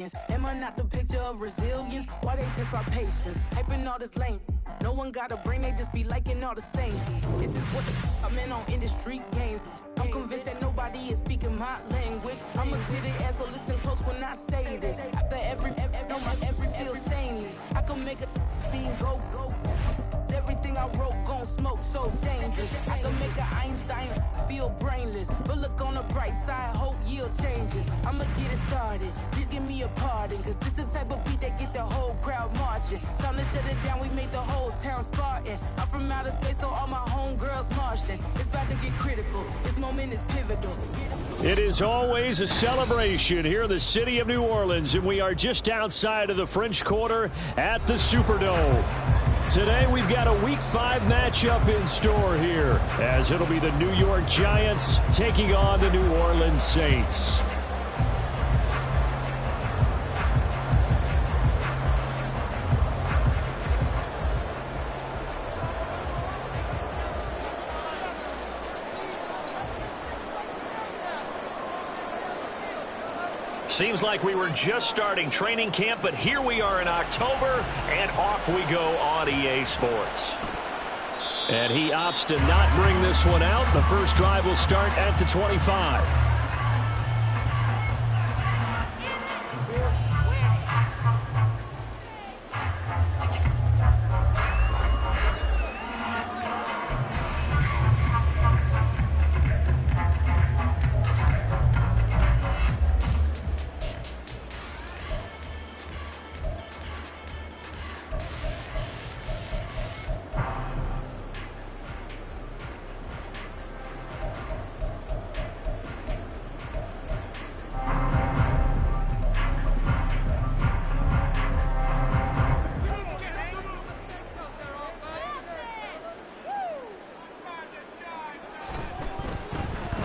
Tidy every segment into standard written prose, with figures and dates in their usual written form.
Am I not the picture of resilience? Why they test my patience? Hyping all this lame. No one got a brain, they just be liking all the same. This is what I'm in on industry games. I'm convinced that nobody is speaking my language. I'm a good ass, so listen close when I say this. After every feel stainless. I can make a fiend go. Everything I wrote gon' smoke, so dangerous. I can make an Einstein feel brainless. But look on the bright side, hope yield changes. I'ma get it started, please give me a pardon. Cause this the type of beat that get the whole crowd marching. Time to shut it down, we made the whole town Spartan. I'm from outer space, so all my homegirls Martian. It's about to get critical, this moment is pivotal. It is always a celebration here in the city of New Orleans, and we are just outside of the French Quarter at the Superdome. Today we've got a Week 5 matchup in store here, as it'll be the New York Giants taking on the New Orleans Saints. Seems like we were just starting training camp, but here we are in October, and off we go on EA Sports. And he opts to not bring this one out. The first drive will start at the 25.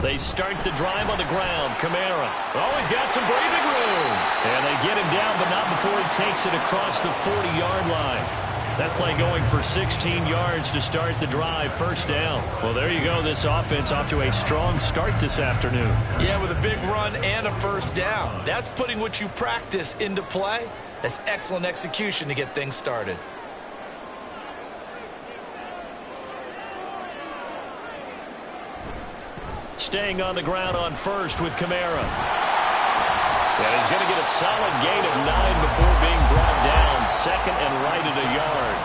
They start the drive on the ground. Kamara. Oh, he's got some breathing room. And they get him down, but not before he takes it across the 40-yard line. That play going for 16 yards to start the drive. First down. Well, there you go. This offense off to a strong start this afternoon. Yeah, with a big run and a first down. That's putting what you practice into play. That's excellent execution to get things started. Staying on the ground on first with Kamara. And he's going to get a solid gain of 9 before being brought down. Second and right at a yard.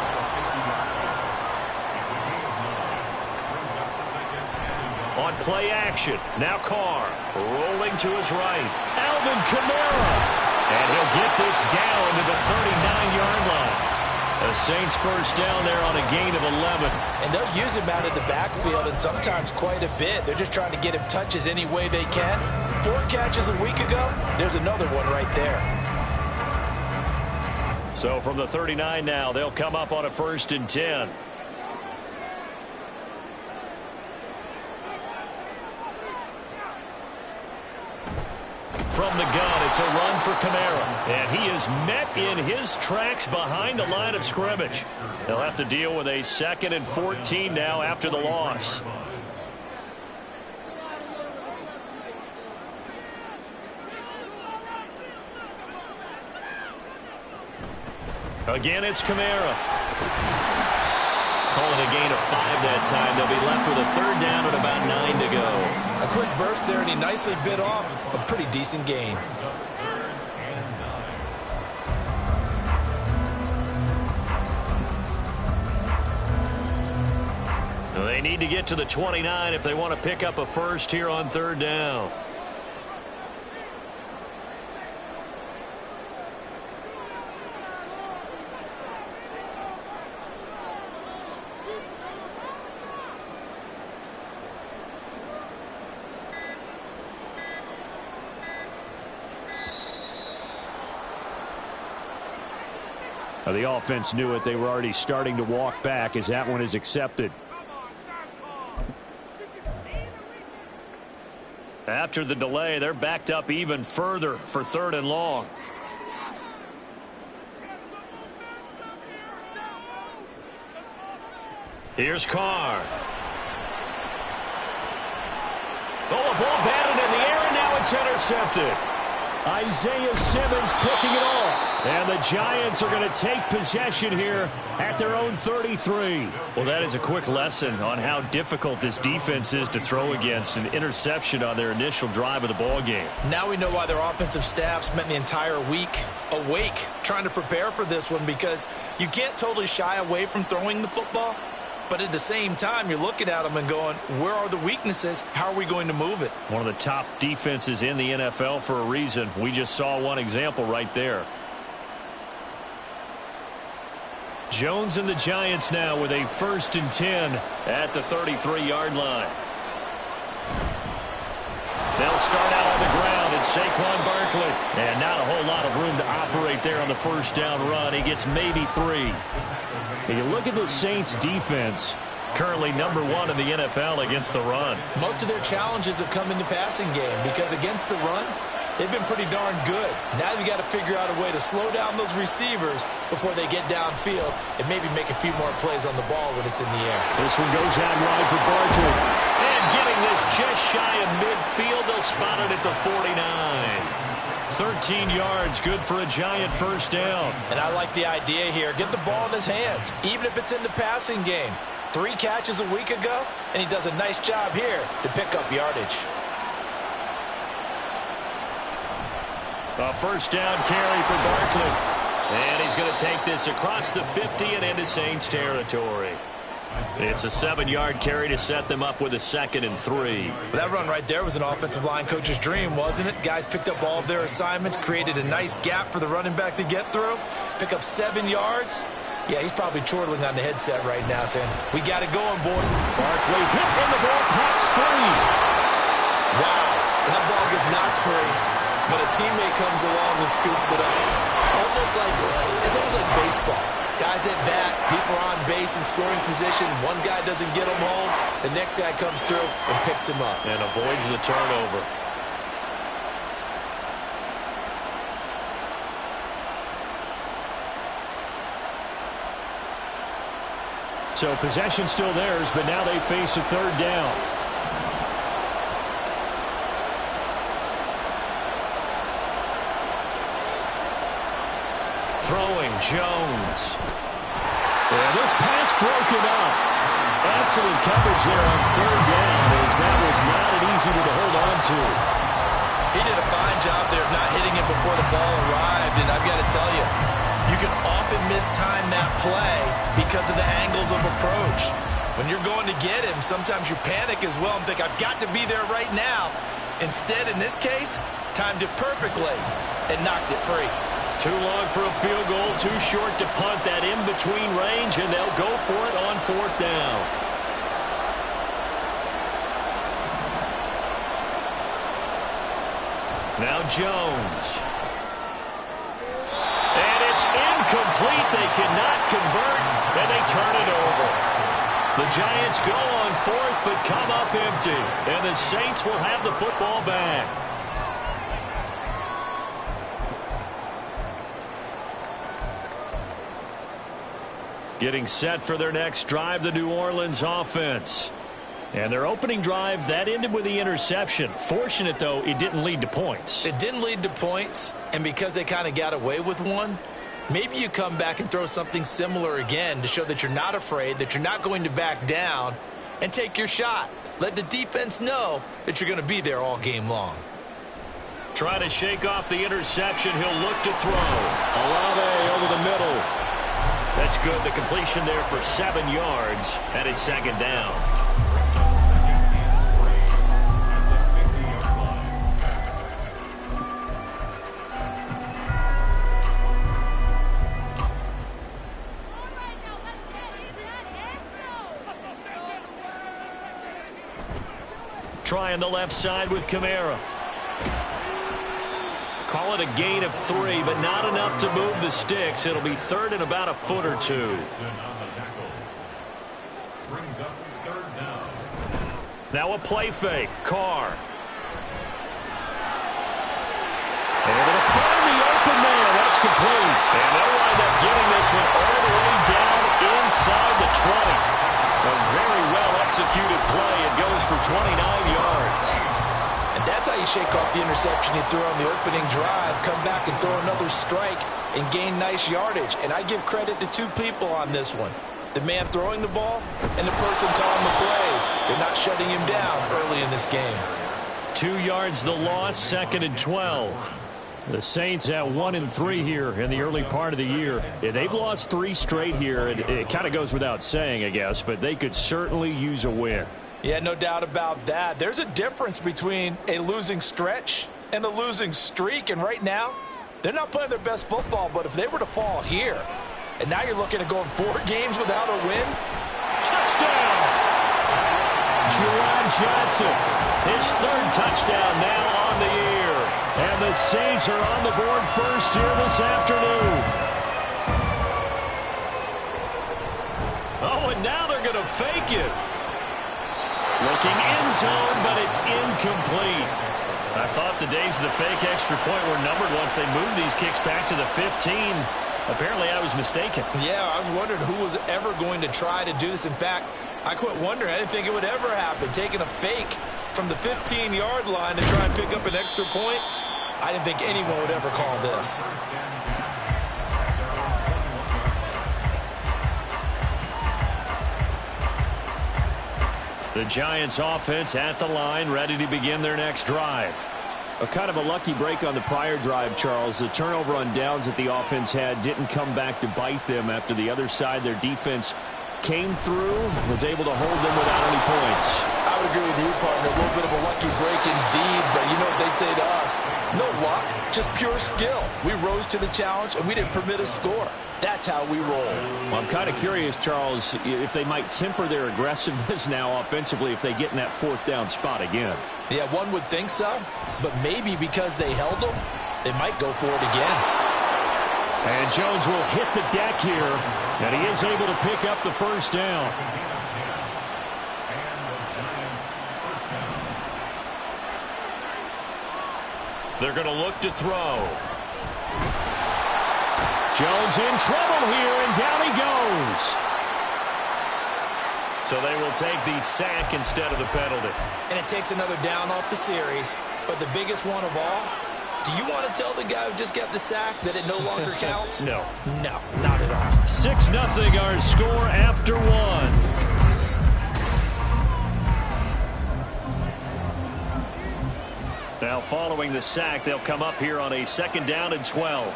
On play action. Now Carr rolling to his right. Alvin Kamara. And he'll get this down to the 39-yard line. The Saints first down there on a gain of 11. And they'll use him out of the backfield, and sometimes quite a bit. They're just trying to get him touches any way they can. 4 catches a week ago. There's another one right there. So from the 39 now, they'll come up on a 1st and 10. From the gun, it's a run for Kamara. And he is met in his tracks behind the line of scrimmage. They'll have to deal with a 2nd and 14 now after the loss. Again, it's Kamara. Calling a gain of 5 that time. They'll be left with a 3rd down and about 9 to go. A quick burst there, and he nicely bit off a pretty decent gain. They need to get to the 29 if they want to pick up a first here on 3rd down. The offense knew it. They were already starting to walk back as that one is accepted. After the delay, they're backed up even further for 3rd and long. Here's Carr. Oh, a ball batted in the air, and now it's intercepted. Isaiah Simmons picking it off. And the Giants are going to take possession here at their own 33. Well, that is a quick lesson on how difficult this defense is to throw against. An interception on their initial drive of the ball game. Now we know why their offensive staff spent the entire week awake trying to prepare for this one, because you can't totally shy away from throwing the football. But at the same time, you're looking at them and going, where are the weaknesses? How are we going to move it? One of the top defenses in the NFL for a reason. We just saw one example right there. Jones and the Giants now with a 1st and 10 at the 33-yard line. They'll start out on the ground. It's Saquon Barkley. And not a whole lot of room to operate there on the first down run. He gets maybe 3. When you look at the Saints defense, currently number 1 in the NFL against the run. Most of their challenges have come in the passing game, because against the run, they've been pretty darn good. Now you've got to figure out a way to slow down those receivers before they get downfield and maybe make a few more plays on the ball when it's in the air. This one goes out wide for Barkley. And getting this just shy of midfield, they'll spot it at the 49. 13 yards, good for a Giant first down. And I like the idea here. Get the ball in his hands, even if it's in the passing game. 3 catches a week ago, and he does a nice job here to pick up yardage. A first down carry for Barkley. And he's going to take this across the 50 and into Saints territory. It's a 7-yard carry to set them up with a 2nd and 3. That run right there was an offensive line coach's dream, wasn't it? Guys picked up all of their assignments, created a nice gap for the running back to get through, pick up 7 yards. Yeah, he's probably chortling on the headset right now saying, we got it going, boy. Barkley hit and the ball pops free. Wow, that ball gets knocked free, but a teammate comes along and scoops it up. It's almost like baseball. Guys at bat, people are on base in scoring position. One guy doesn't get him home. The next guy comes through and picks him up. And avoids the turnover. So possession still theirs, but now they face a 3rd down. Throwing Jones. And this pass broken up. Excellent coverage there on 3rd down, as that was not an easy one to hold on to. He did a fine job there of not hitting him before the ball arrived, and I've got to tell you, you can often mistime that play because of the angles of approach. When you're going to get him, sometimes you panic as well and think, I've got to be there right now. Instead, in this case, timed it perfectly and knocked it free. Too long for a field goal, too short to punt. That in-between range, and they'll go for it on 4th down. Now Jones. And it's incomplete. They cannot convert, and they turn it over. The Giants go on 4th, but come up empty. And the Saints will have the football back. Getting set for their next drive, the New Orleans offense. And their opening drive, that ended with the interception. Fortunate, though, it didn't lead to points. It didn't lead to points, and because they kind of got away with one, maybe you come back and throw something similar again to show that you're not afraid, that you're not going to back down, and take your shot. Let the defense know that you're going to be there all game long. Try to shake off the interception. He'll look to throw. Olave over the middle. That's good. The completion there for 7 yards, and it's 2nd down. Trying the left side with Kamara. Call it a gain of 3, but not enough to move the sticks. It'll be 3rd and about a foot or 2. Now a play fake. Carr. And they're going to find the open man. That's complete. And they'll wind up getting this one all the way down inside the 20. A very well-executed play. It goes for 29 yards. And And that's how you shake off the interception you threw on the opening drive, come back and throw another strike and gain nice yardage. And I give credit to two people on this one. The man throwing the ball and the person calling the plays. They're not shutting him down early in this game. 2 yards the loss, 2nd and 12. The Saints at 1-3 here in the early part of the year. Yeah, they've lost 3 straight here. It kind of goes without saying, I guess, but they could certainly use a win. Yeah, no doubt about that. There's a difference between a losing stretch and a losing streak. And right now, they're not playing their best football. But if they were to fall here, and now you're looking at going 4 games without a win. Touchdown! Jerron Johnson, his 3rd touchdown now on the year. And the Saints are on the board first here this afternoon. Oh, and now they're going to fake it. Looking end zone, but it's incomplete. I thought the days of the fake extra point were numbered once they moved these kicks back to the 15. Apparently, I was mistaken. Yeah, I was wondering who was ever going to try to do this. In fact, I quit wondering. I didn't think it would ever happen. Taking a fake from the 15-yard line to try and pick up an extra point, I didn't think anyone would ever call this. The Giants offense at the line, ready to begin their next drive. A kind of a lucky break on the prior drive, Charles. The turnover on downs that the offense had didn't come back to bite them after the other side. Their defense came through, was able to hold them without any points. I would agree with you, partner. A little bit of a lucky break indeed, but you know what they'd say to us? No luck, just pure skill. We rose to the challenge, and we didn't permit a score. That's how we roll. Well, I'm kind of curious, Charles, if they might temper their aggressiveness now offensively if they get in that 4th down spot again. Yeah, one would think so, but maybe because they held them, they might go for it again. And Jones will hit the deck here, and he is able to pick up the 1st down. They're going to look to throw. Jones in trouble here, and down he goes. So they will take the sack instead of the penalty. And it takes another down off the series. But the biggest one of all, do you want to tell the guy who just got the sack that it no longer counts? No. No, not at all. 6-0 our score after 1. Now following the sack, they'll come up here on a 2nd down and 12.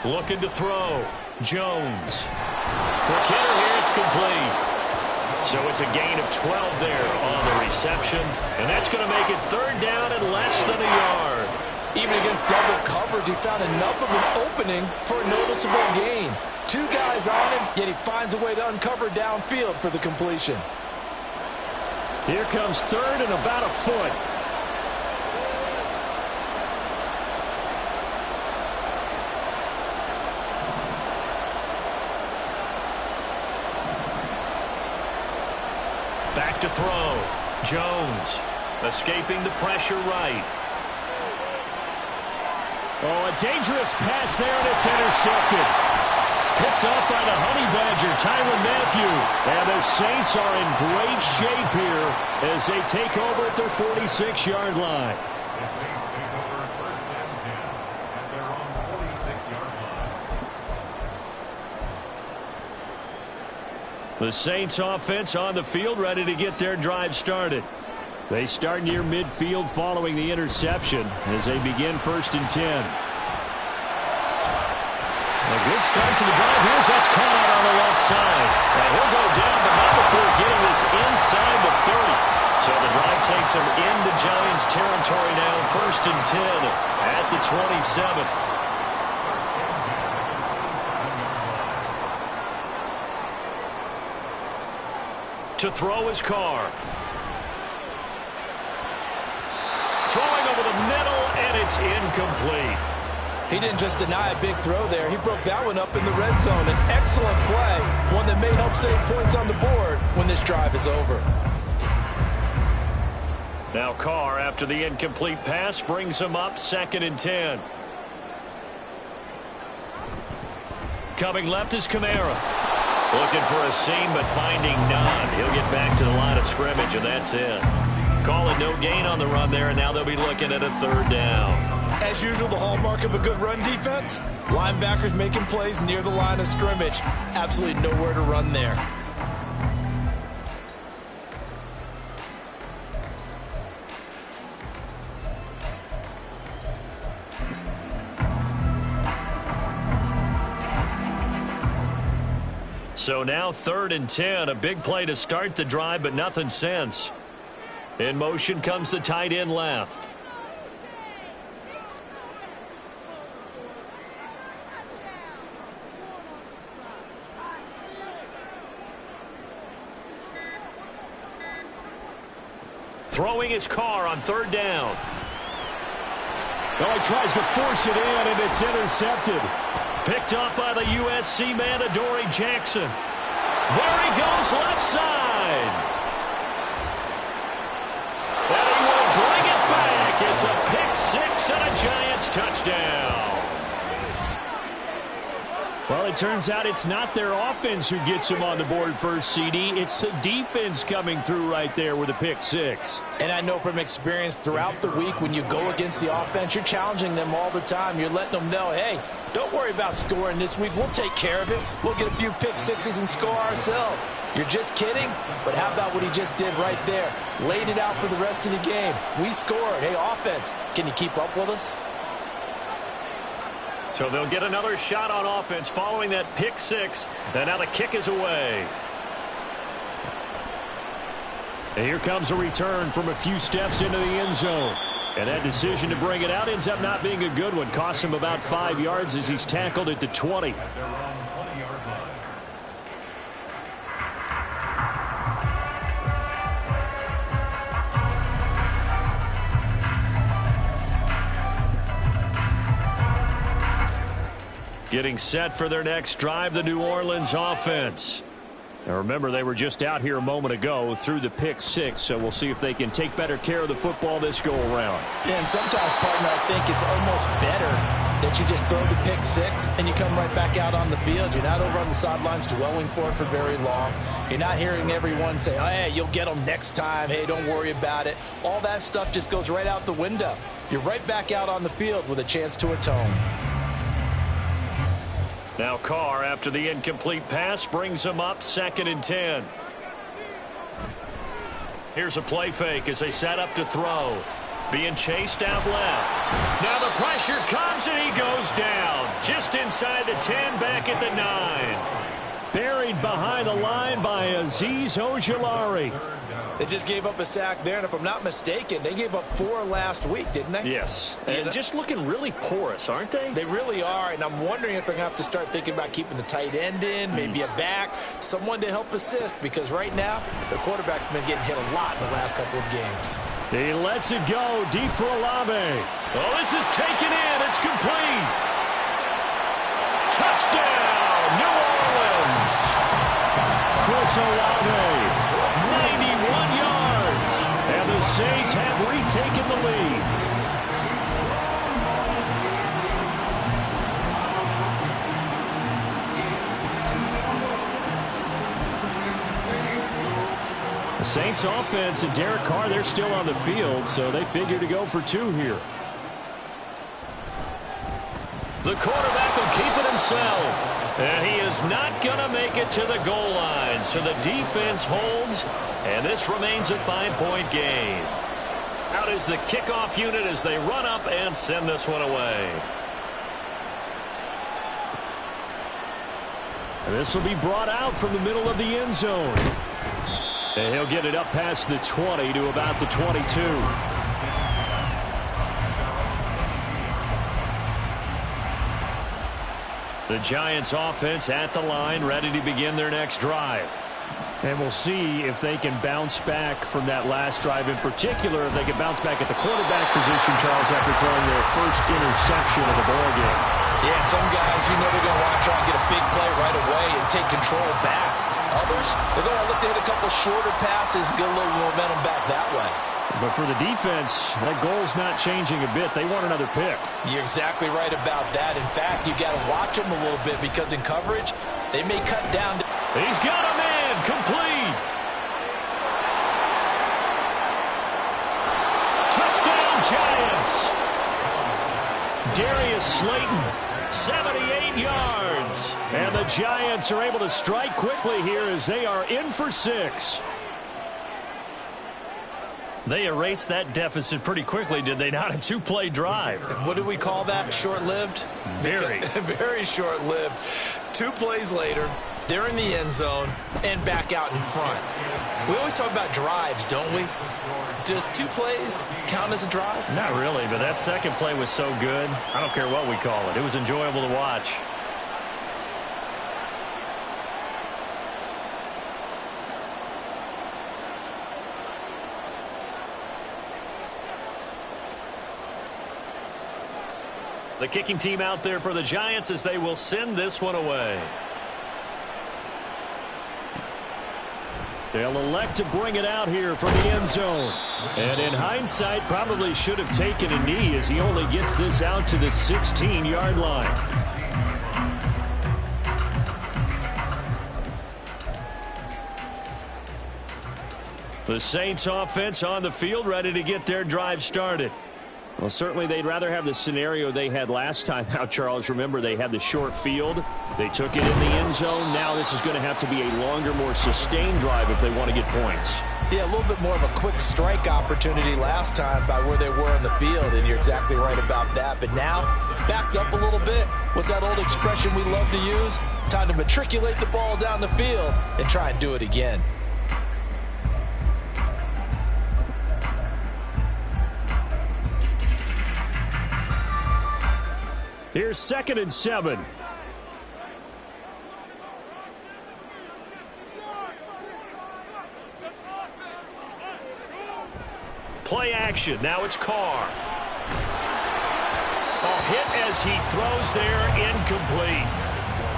Looking to throw. Jones. Quick hitter here, it's complete. So it's a gain of 12 there on the reception. And that's going to make it 3rd down and less than a yard. Even against double coverage, he found enough of an opening for a noticeable gain. 2 guys on him, yet he finds a way to uncover downfield for the completion. Here comes 3rd and about a foot. Back to throw. Jones escaping the pressure right. Oh, a dangerous pass there, and it's intercepted. Picked up by the Honey Badger, Tyrann Mathieu. And the Saints are in great shape here as they take over at their 46-yard line. The Saints take over 1st and 10 at their own 46-yard line. The Saints offense on the field, ready to get their drive started. They start near midfield following the interception as they begin 1st and 10. A good start to the drive. Here's that's caught out on the left side. Now he'll go down, but not before getting this inside the 30. So the drive takes him into Giants territory now. 1st and 10 at the 27. To throw his Carr. Throwing over the middle, and it's incomplete. He didn't just deny a big throw there. He broke that one up in the red zone. An excellent play, one that may help save points on the board when this drive is over. Now Carr, after the incomplete pass, brings him up 2nd and 10. Coming left is Kamara. Looking for a seam, but finding none. He'll get back to the line of scrimmage, and that's it. Call it no gain on the run there, and now they'll be looking at a third down. As usual, the hallmark of a good run defense, linebackers making plays near the line of scrimmage. Absolutely nowhere to run there. So now 3rd and 10, a big play to start the drive, but nothing since. In motion comes the tight end left. Throwing his car on 3rd down. Oh, he tries to force it in, and it's intercepted. Picked up by the USC man, Adoree Jackson. There he goes, left side. And he will bring it back. It's a pick six and a Giants touchdown. Well, it turns out it's not their offense who gets them on the board first, CD. It's the defense coming through right there with a pick six. And I know from experience throughout the week, when you go against the offense, you're challenging them all the time. You're letting them know, hey, don't worry about scoring this week. We'll take care of it. We'll get a few pick sixes and score ourselves. You're just kidding? But how about what he just did right there? Laid it out for the rest of the game. We scored. Hey, offense, can you keep up with us? So they'll get another shot on offense following that pick six. And now the kick is away. And here comes a return from a few steps into the end zone. And that decision to bring it out ends up not being a good one. Costs him about 5 yards as he's tackled at the 20. At their own 20-yard line. Getting set for their next drive, the New Orleans offense. Now remember, they were just out here a moment ago through the pick six, so we'll see if they can take better care of the football this go around. Yeah, and sometimes, partner, I think it's almost better that you just throw the pick six and you come right back out on the field. You're not over on the sidelines dwelling for it for very long. You're not hearing everyone say, oh, hey, you'll get them next time. Hey, don't worry about it. All that stuff just goes right out the window. You're right back out on the field with a chance to atone. Now Carr, after the incomplete pass, brings him up 2nd and 10. Here's a play fake as they set up to throw. Being chased out left. Now the pressure comes and he goes down. Just inside the 10, back at the 9. Buried behind the line by Azeez Ojulari. They just gave up a sack there, and if I'm not mistaken, they gave up 4 last week, didn't they? Yes. And just looking really porous, aren't they? They really are, and I'm wondering if they're going to have to start thinking about keeping the tight end in, maybe a back, someone to help assist, because right now, the quarterback's been getting hit a lot in the last couple of games. He lets it go deep for Olave. Oh, this is taken in. It's complete. Touchdown, New Orleans. Chris Olave. 91 yards. And the Saints have retaken the lead. The Saints offense and Derek Carr, they're still on the field, so they figure to go for 2 here. The quarterback will keep it himself. And he is not going to make it to the goal line. So the defense holds, and this remains a 5-point game. Out is the kickoff unit as they run up and send this one away. And this will be brought out from the middle of the end zone. And he'll get it up past the 20 to about the 22. The Giants offense at the line, ready to begin their next drive. And we'll see if they can bounce back from that last drive, in particular if they can bounce back at the quarterback position, Charles, after throwing their first interception of the ball game. Yeah, and some guys, you know they're going to want to try and get a big play right away and take control back. Others, they're going to look to hit a couple shorter passes, get a little momentum back that way. But for the defense, that goal's not changing a bit. They want another pick. You're exactly right about that. In fact, you got to watch them a little bit because in coverage, they may cut down. He's got a man complete. Giants. Darius Slayton, 78 yards. And the Giants are able to strike quickly here as they are in for 6. They erased that deficit pretty quickly, did they not? A 2-play drive. What do we call that? Short-lived? Very. Very short-lived. 2 plays later, they're in the end zone and back out in front. We always talk about drives, don't we? Does 2 plays count as a drive? Not really, but that second play was so good. I don't care what we call it. It was enjoyable to watch. The kicking team out there for the Giants as they will send this one away. They'll elect to bring it out here from the end zone. And in hindsight, probably should have taken a knee as he only gets this out to the 16-yard line. The Saints offense on the field ready to get their drive started. Well, certainly they'd rather have the scenario they had last time out, Charles. Remember, they had the short field. They took it in the end zone. Now this is going to have to be a longer, more sustained drive if they want to get points. Yeah, a little bit more of a quick strike opportunity last time by where they were on the field, and you're exactly right about that. But now, backed up a little bit. What's that old expression we love to use? Time to matriculate the ball down the field and try and do it again. Here's 2nd and 7. Play action. Now it's Carr. A hit as he throws there, incomplete.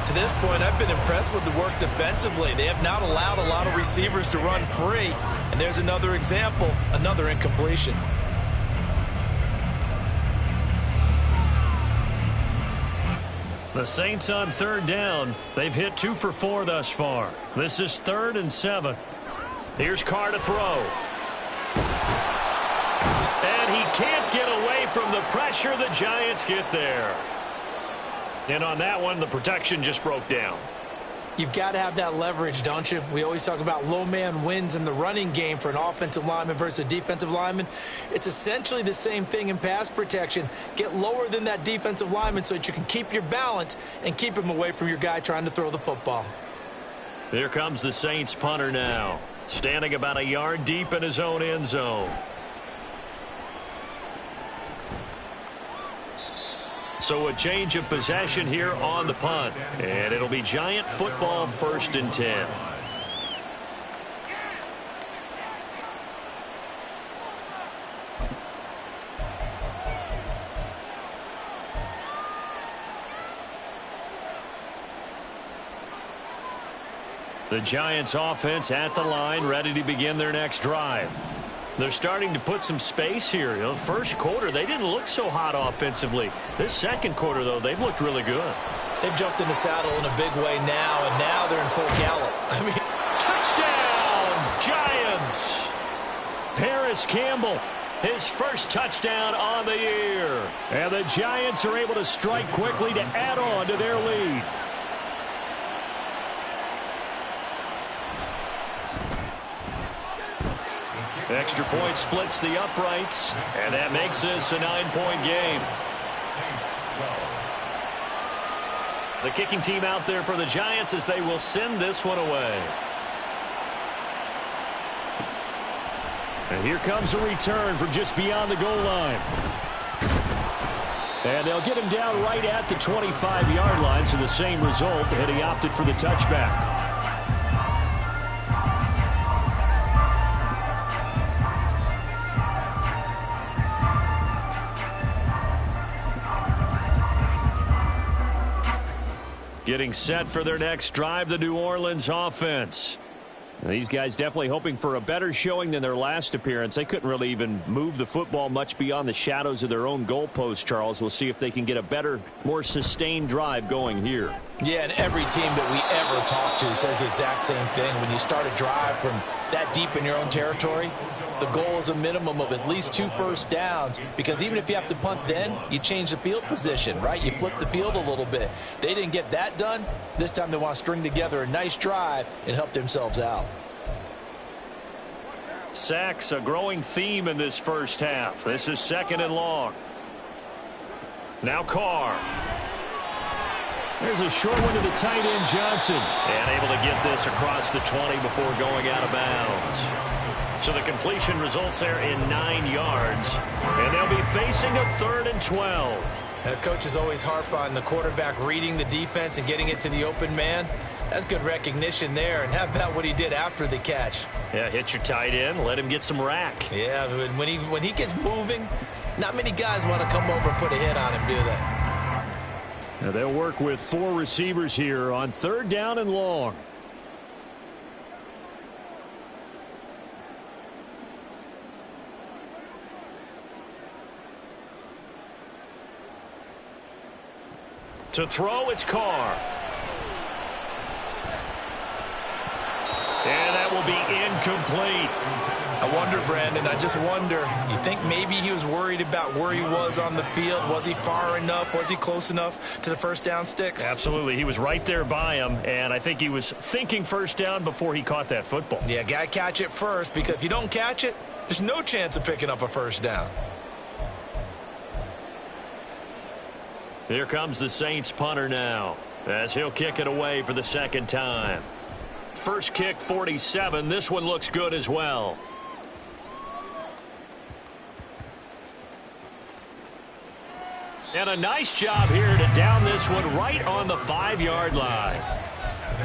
To this point, I've been impressed with the work defensively. They have not allowed a lot of receivers to run free. And there's another example, another incompletion. The Saints on 3rd down. They've hit 2 for 4 thus far. This is 3rd and 7. Here's Carr to throw. And he can't get away from the pressure. The Giants get there. And on that one, the protection just broke down. You've got to have that leverage, don't you? We always talk about low man wins in the running game for an offensive lineman versus a defensive lineman. It's essentially the same thing in pass protection. Get lower than that defensive lineman so that you can keep your balance and keep him away from your guy trying to throw the football. Here comes the Saints punter now, standing about a yard deep in his own end zone. So a change of possession here on the punt. And it'll be Giant football, 1st and 10. The Giants offense at the line, ready to begin their next drive. They're starting to put some space here. You know, first quarter, they didn't look so hot offensively. This second quarter, though, they've looked really good. They've jumped in the saddle in a big way now, and now they're in full gallop. I mean, touchdown, Giants! Paris Campbell, his first touchdown on the year. And the Giants are able to strike quickly to add on to their lead. Extra point splits the uprights, and that makes this a 9-point game. The kicking team out there for the Giants as they will send this one away. And here comes a return from just beyond the goal line. And they'll get him down right at the 25-yard line, so the same result, and he opted for the touchback. Getting set for their next drive, the New Orleans offense. These guys definitely hoping for a better showing than their last appearance. They couldn't really even move the football much beyond the shadows of their own goalpost, Charles. We'll see if they can get a better, more sustained drive going here. Yeah, and every team that we ever talk to says the exact same thing. When you start a drive from that deep in your own territory, the goal is a minimum of at least 2 first downs, because even if you have to punt then, you change the field position, right? You flip the field a little bit. They didn't get that done. This time they want to string together a nice drive and help themselves out. Sacks, a growing theme in this first half. This is 2nd and long. Now Carr. There's a short one to the tight end, Johnson. And able to get this across the 20 before going out of bounds. So the completion results there in 9 yards. And they'll be facing a 3rd and 12. Coaches always harp on the quarterback reading the defense and getting it to the open man. That's good recognition there. And how about what he did after the catch? Yeah, hit your tight end, let him get some rack. Yeah, when he gets moving, not many guys want to come over and put a hit on him, do they? Now they'll work with 4 receivers here on 3rd down and long. To throw, it's Carr. And that will be incomplete. I wonder, Brandon, I just wonder, you think maybe he was worried about where he was on the field? Was he far enough? Was he close enough to the first down sticks? Absolutely. He was right there by him, and I think he was thinking first down before he caught that football. Yeah, got to catch it first, because if you don't catch it, there's no chance of picking up a first down. Here comes the Saints punter now, as he'll kick it away for the 2nd time. First kick, 47. This one looks good as well. And a nice job here to down this one right on the 5-yard line.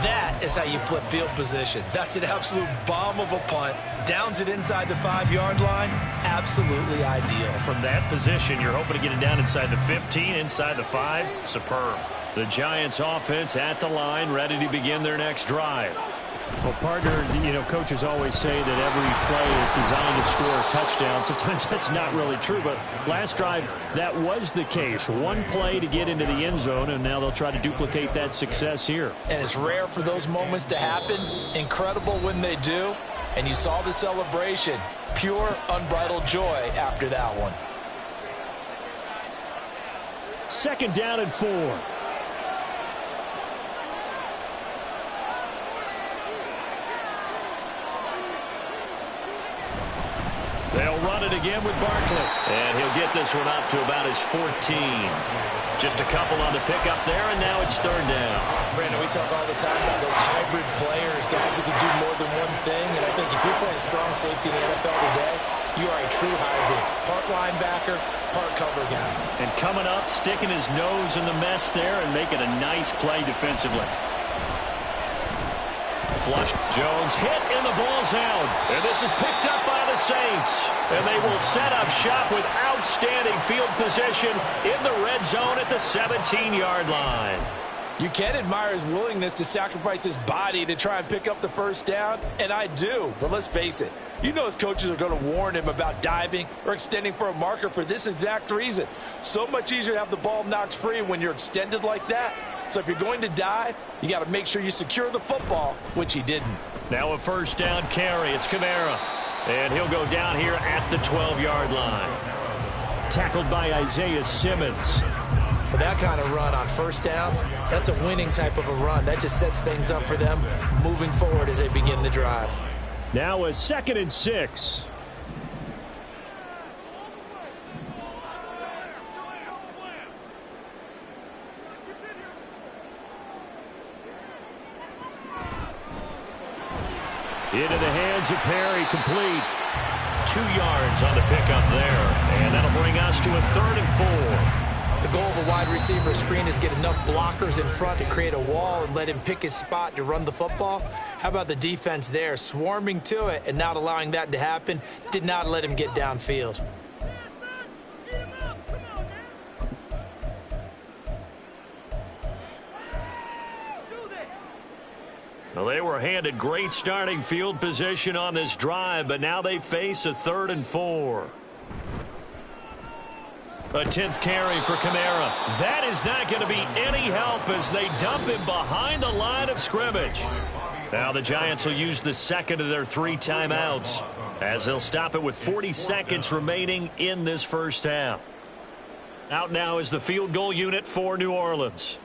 That is how you flip field position. That's an absolute bomb of a punt. Downs it inside the 5-yard line. Absolutely ideal. From that position, you're hoping to get it down inside the 15, inside the 5. Superb. The Giants offense at the line, ready to begin their next drive. Well, partner, coaches always say that every play is designed to score a touchdown. Sometimes that's not really true, but last drive, that was the case. One play to get into the end zone, and now they'll try to duplicate that success here. And it's rare for those moments to happen. Incredible when they do. And you saw the celebration. Pure, unbridled joy after that one. 2nd down and 4. They'll run it again with Barkley. And he'll get this one up to about his 14. Just a couple on the pickup there, and now it's 3rd down. Brandon, we talk all the time about those hybrid players, guys who can do more than one thing. And I think if you're playing strong safety in the NFL today, you are a true hybrid. Part linebacker, part cover guy. And coming up, sticking his nose in the mess there and making a nice play defensively. Flush. Jones hit, and the ball's held. And this is picked up by the Saints. And they will set up shop with outstanding field position in the red zone at the 17-yard line. You can admire his willingness to sacrifice his body to try and pick up the first down, and I do. But let's face it, you know his coaches are going to warn him about diving or extending for a marker for this exact reason. So much easier to have the ball knocked free when you're extended like that. So if you're going to dive, you got to make sure you secure the football, which he didn't. Now a first down carry. It's Kamara. And he'll go down here at the 12-yard line. Tackled by Isaiah Simmons. But that kind of run on first down, that's a winning type of a run. That just sets things up for them moving forward as they begin the drive. Now a 2nd and 6. Into the hands of Perry, complete. 2 yards on the pickup there. And that'll bring us to a 3rd and 4. The goal of a wide receiver screen is get enough blockers in front to create a wall and let him pick his spot to run the football. How about the defense there, swarming to it and not allowing that to happen? Did not let him get downfield. Well, they were handed great starting field position on this drive, but now they face a 3rd and 4. A 10th carry for Kamara. That is not going to be any help as they dump him behind the line of scrimmage. Now the Giants will use the second of their 3 timeouts as they'll stop it with 40 seconds remaining in this first half. Out now is the field goal unit for New Orleans.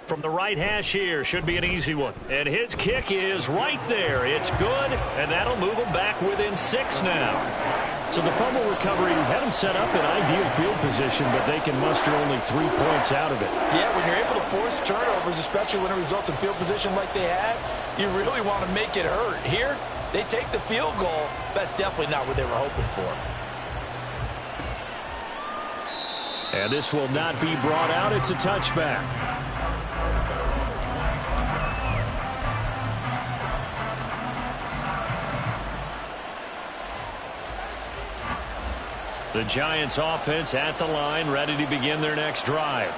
From the right hash here, should be an easy one. And his kick is right there. It's good, and that'll move him back within 6 now. So the fumble recovery had them set up in ideal field position, but they can muster only 3 points out of it. Yeah, when you're able to force turnovers, especially when it results in field position like they have, you really want to make it hurt. Here, they take the field goal. That's definitely not what they were hoping for. And this will not be brought out. It's a touchback. The Giants offense at the line, ready to begin their next drive.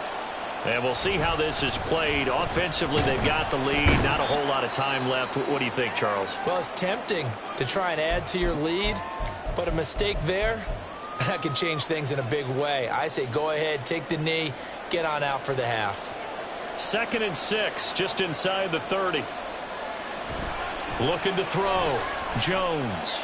And we'll see how this is played. Offensively, they've got the lead. Not a whole lot of time left. What do you think, Charles? Well, it's tempting to try and add to your lead, but a mistake there, that can change things in a big way. I say go ahead, take the knee, get on out for the half. 2nd and 6, just inside the 30. Looking to throw. Jones.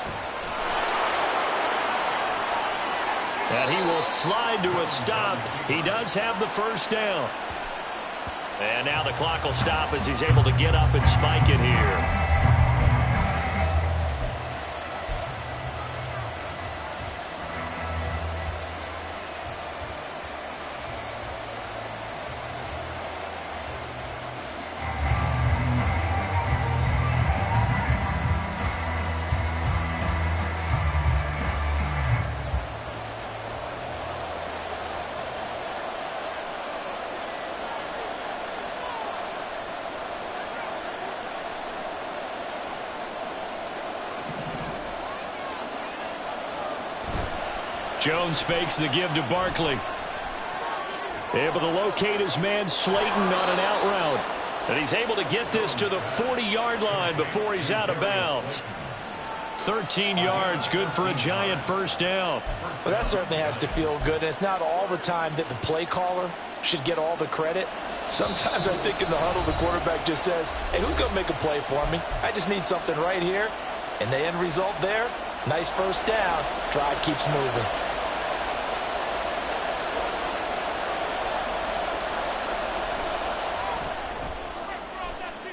And he will slide to a stop. He does have the first down. And now the clock will stop as he's able to get up and spike it here. Jones fakes the give to Barkley. Able to locate his man Slayton on an out route. And he's able to get this to the 40-yard line before he's out of bounds. 13 yards, good for a Giant first down. Well, that certainly has to feel good. And it's not all the time that the play caller should get all the credit. Sometimes I think in the huddle, the quarterback just says, hey, who's going to make a play for me? I just need something right here. And the end result there, nice first down. Drive keeps moving.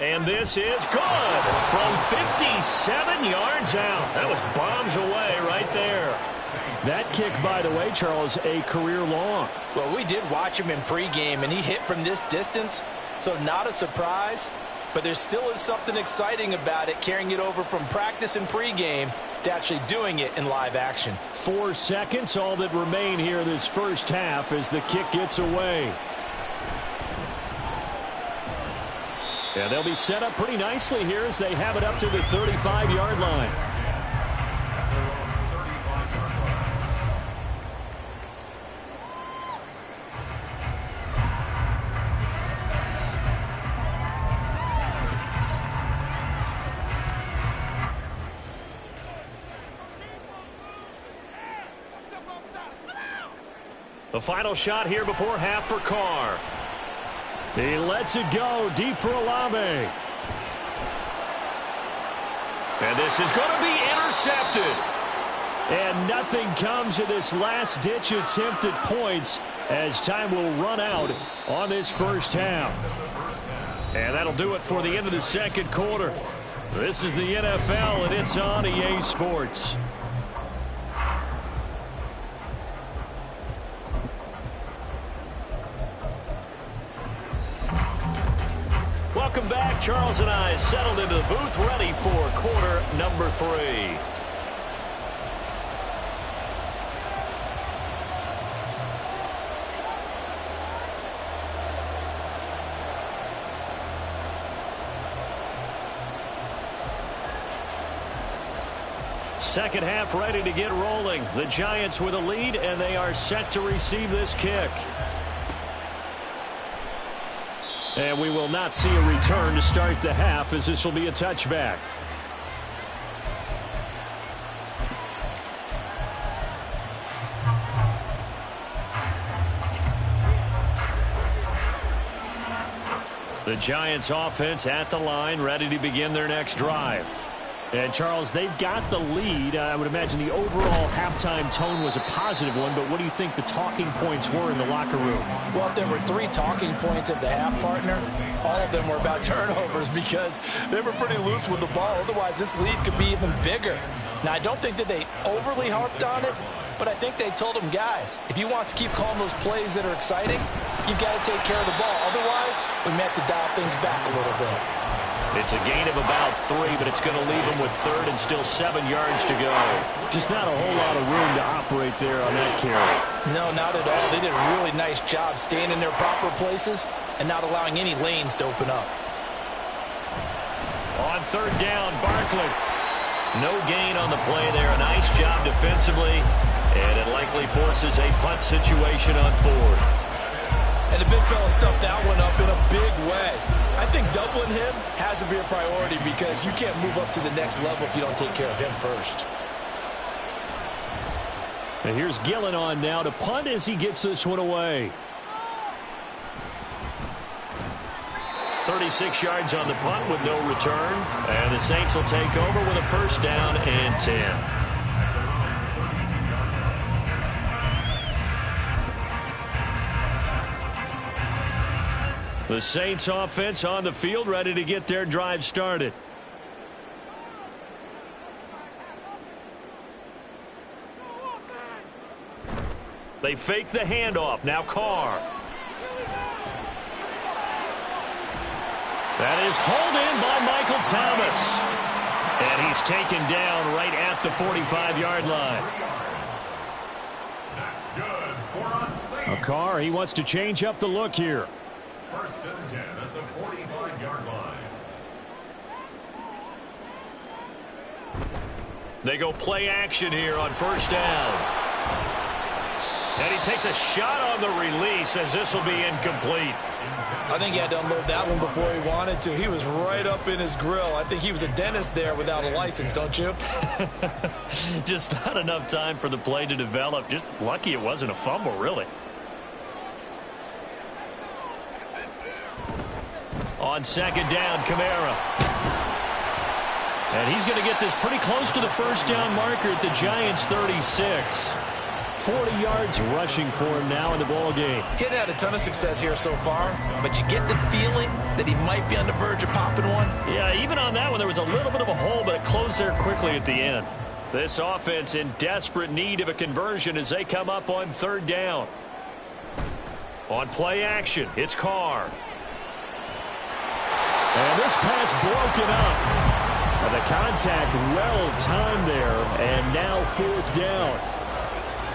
And this is good from 57 yards out. That was bombs away right there. That kick, by the way, Charles, a career long. Well, we did watch him in pregame, and he hit from this distance, so not a surprise. But there still is something exciting about it, carrying it over from practice and pregame to actually doing it in live action. 4 seconds, all that remain here this first half as the kick gets away. Yeah, they'll be set up pretty nicely here as they have it up to the 35-yard line. The final shot here before half for Carr. He lets it go deep for Olave. And this is going to be intercepted. And nothing comes of this last-ditch attempt at points as time will run out on this first half. And that'll do it for the end of the second quarter. This is the NFL, and it's on EA Sports. Welcome back. Charles and I settled into the booth ready for quarter number 3. Second half ready to get rolling. The Giants with a lead, and they are set to receive this kick. And we will not see a return to start the half, as this will be a touchback. The Giants offense at the line, ready to begin their next drive. And, Charles, they've got the lead. I would imagine the overall halftime tone was a positive one, but what do you think the talking points were in the locker room? Well, if there were 3 talking points at the half, partner, all of them were about turnovers because they were pretty loose with the ball. Otherwise, this lead could be even bigger. Now, I don't think that they overly harped on it, but I think they told them, guys, if you want to keep calling those plays that are exciting, you've got to take care of the ball. Otherwise, we may have to dial things back a little bit. It's a gain of about 3, but it's going to leave them with 3rd and still 7 yards to go. Just not a whole lot of room to operate there on that carry. No, not at all. They did a really nice job staying in their proper places and not allowing any lanes to open up. On 3rd down, Barkley. No gain on the play there. A nice job defensively, and it likely forces a punt situation on 4th. And the big fella stuffed that one up in a big way. I think doubling him has to be a priority because you can't move up to the next level if you don't take care of him first. And here's Gillen on now to punt as he gets this one away. 36 yards on the punt with no return. And the Saints will take over with a 1st down and 10. The Saints offense on the field, ready to get their drive started. They fake the handoff. Now Carr. That is hauled in by Michael Thomas. And he's taken down right at the 45-yard line. That's good for a Saints. Carr, he wants to change up the look here. 1st and 10 at the 45-yard line. They go play action here on 1st down. And he takes a shot on the release as this will be incomplete. I think he had to unload that one before he wanted to. He was right up in his grill. I think he was a dentist there without a license, don't you? Just not enough time for the play to develop. Just lucky it wasn't a fumble, really. On 2nd down, Kamara. And he's going to get this pretty close to the 1st down marker at the Giants' 36. 40 yards rushing for him now in the ball game. He hadn't had a ton of success here so far, but you get the feeling that he might be on the verge of popping one. Yeah, even on that one, there was a little bit of a hole, but it closed there quickly at the end. This offense in desperate need of a conversion as they come up on 3rd down. On play action, it's Carr. And this pass broken up. And the contact well timed there, and now 4th down.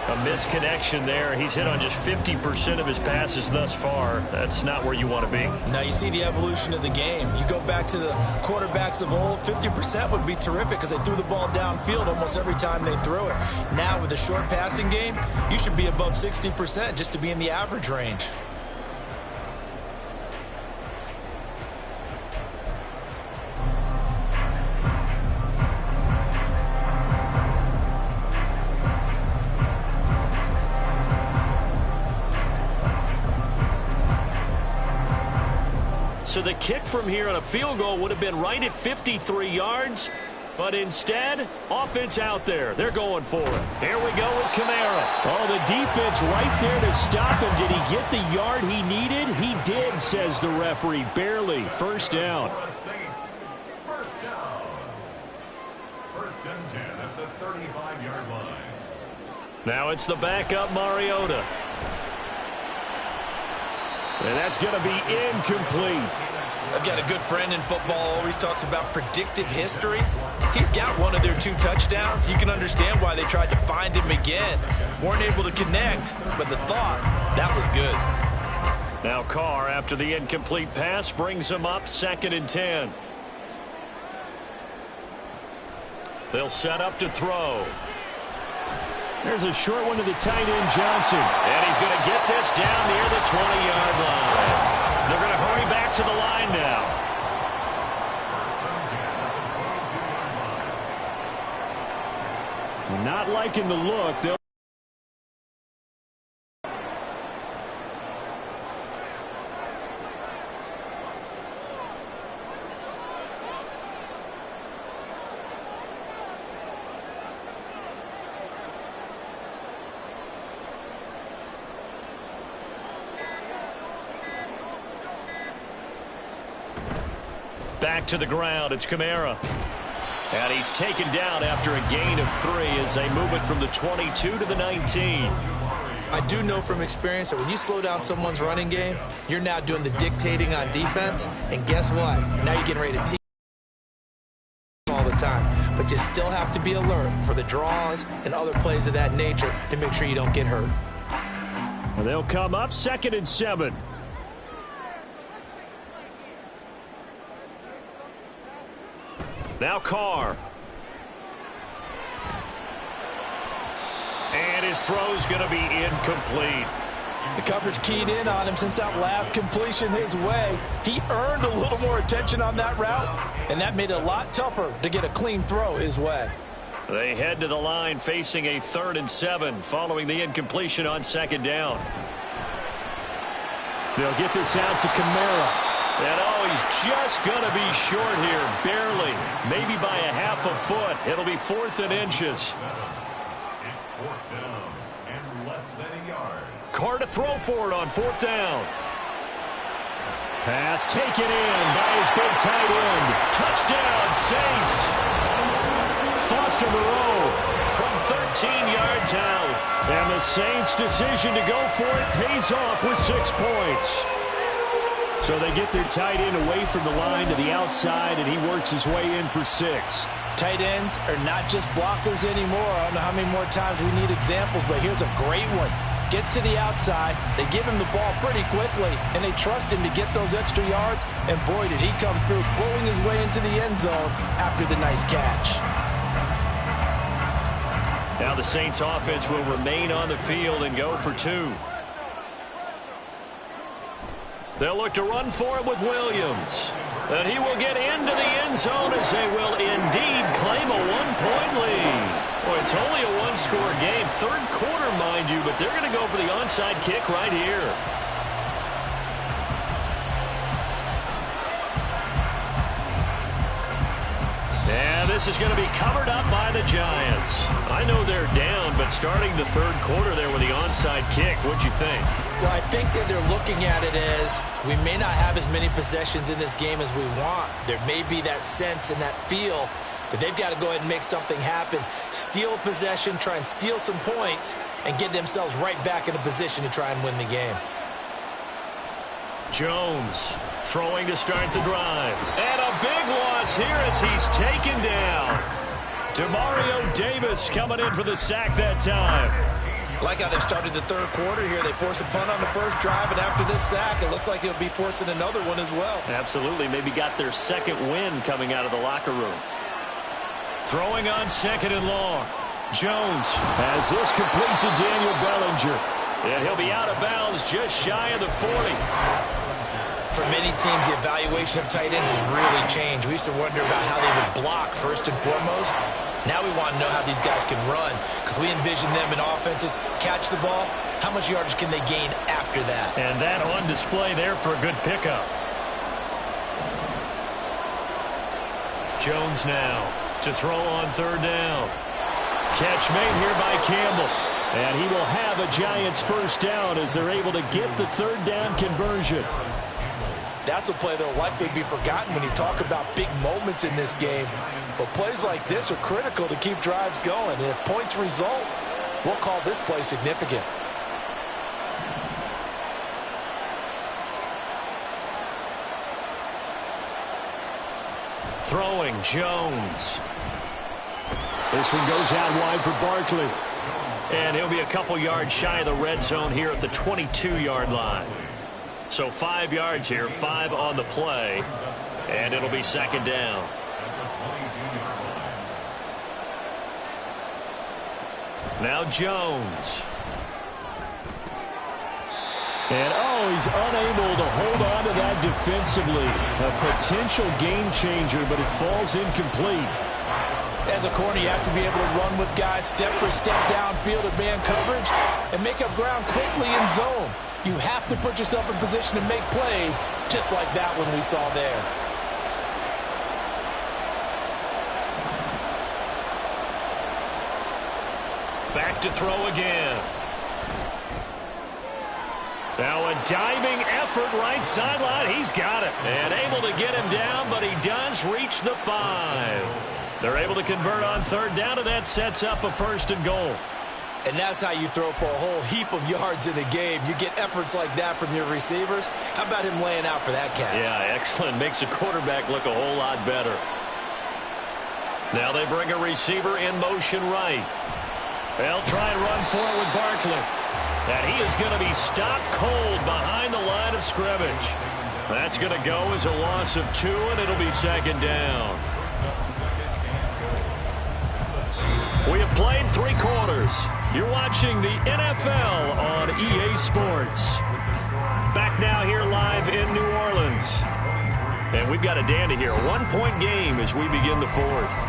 A misconnection there. He's hit on just 50% of his passes thus far. That's not where you want to be. Now you see the evolution of the game. You go back to the quarterbacks of old, 50% would be terrific because they threw the ball downfield almost every time they threw it. Now with the short passing game, you should be above 60% just to be in the average range. So the kick from here on a field goal would have been right at 53 yards. But instead, offense out there. They're going for it. Here we go with Kamara. Oh, the defense right there to stop him. Did he get the yard he needed? He did, says the referee. Barely. 1st down. Saints, 1st down. 1st and 10 at the 35-yard line. Now it's the backup Mariota. And that's going to be incomplete. I've got a good friend in football, always talks about predictive history. He's got one of their 2 touchdowns. You can understand why they tried to find him again. Weren't able to connect, but the thought, that was good. Now Carr, after the incomplete pass, brings him up 2nd and 10. They'll set up to throw. There's a short one to the tight end, Johnson. And he's going to get this down near the 20-yard line. They're going to hurry back to liking the look. They'll back to the ground. It's Kamara. And he's taken down after a gain of 3 as they move it from the 22 to the 19. I do know from experience that when you slow down someone's running game, you're now doing the dictating on defense. And guess what? Now you're getting ready to teach all the time. But you still have to be alert for the draws and other plays of that nature to make sure you don't get hurt. And they'll come up 2nd and 7. Now Carr. And his throw's going to be incomplete. The coverage keyed in on him since that last completion his way. He earned a little more attention on that route, and that made it a lot tougher to get a clean throw his way. They head to the line facing a 3rd and 7 following the incompletion on 2nd down. They'll get this out to Kamara. And he's just going to be short here, barely, maybe by a half a foot. It'll be 4th and inches. It's 4th down and less than a yard. Carr to throw for it on 4th down. Pass taken in by his big tight end. Touchdown, Saints. Foster Moreau from 13 yards out. And the Saints' decision to go for it pays off with 6 points. So they get their tight end away from the line to the outside, and he works his way in for 6. Tight ends are not just blockers anymore. I don't know how many more times we need examples, but here's a great one. Gets to the outside, they give him the ball pretty quickly, and they trust him to get those extra yards, and boy, did he come through, pulling his way into the end zone after the nice catch. Now the Saints offense will remain on the field and go for 2. They'll look to run for it with Williams. And he will get into the end zone as they will indeed claim a 1-point lead. Well, it's only a 1-score game. 3rd quarter, mind you, but they're going to go for the onside kick right here. And this is going to be covered up by the Giants. I know they're down, but starting the 3rd quarter there with the onside kick, what'd you think? Well, I think that they're looking at it as we may not have as many possessions in this game as we want. There may be that sense and that feel that they've got to go ahead and make something happen. Steal possession, try and steal some points, and get themselves right back in a position to try and win the game. Jones throwing to start the drive. And a big loss here as he's taken down. Demario Davis coming in for the sack that time. Like how they've started the 3rd quarter here. They force a punt on the 1st drive, and after this sack, it looks like they'll be forcing another one as well. Absolutely. Maybe got their 2nd win coming out of the locker room. Throwing on 2nd and long. Jones has this complete to Daniel Bellinger. And he'll be out of bounds just shy of the 40. For many teams, the evaluation of tight ends has really changed. We used to wonder about how they would block first and foremost. Now we want to know how these guys can run, because we envision them in offenses catch the ball. How much yardage can they gain after that? And that on display there for a good pickup. Jones now to throw on 3rd down. Catch made here by Campbell. And he will have a Giants 1st down as they're able to get the 3rd down conversion. That's a play that will likely be forgotten when you talk about big moments in this game. But plays like this are critical to keep drives going. And if points result, we'll call this play significant. Throwing Jones. This one goes out wide for Barkley. And he'll be a couple yards shy of the red zone here at the 22-yard line. So 5 yards here, 5 on the play, and it'll be 2nd down. Now Jones. And, he's unable to hold on to that defensively. A potential game changer, but it falls incomplete. As a corner, you have to be able to run with guys step for step downfield at man coverage and make up ground quickly in zone. You have to put yourself in position to make plays, just like that one we saw there. Back to throw again. Now a diving effort right sideline. He's got it. And able to get him down, but he does reach the 5. They're able to convert on third down, and that sets up a 1st and goal. And that's how you throw for a whole heap of yards in a game. You get efforts like that from your receivers. How about him laying out for that catch? Yeah, excellent. Makes the quarterback look a whole lot better. Now they bring a receiver in motion right. They'll try and run for it with Barkley. And he is going to be stopped cold behind the line of scrimmage. That's going to go as a loss of 2, and it'll be 2nd down. We have played 3 quarters. You're watching the NFL on EA Sports. Back now here live in New Orleans. And we've got a dandy here. 1-point game as we begin the 4th.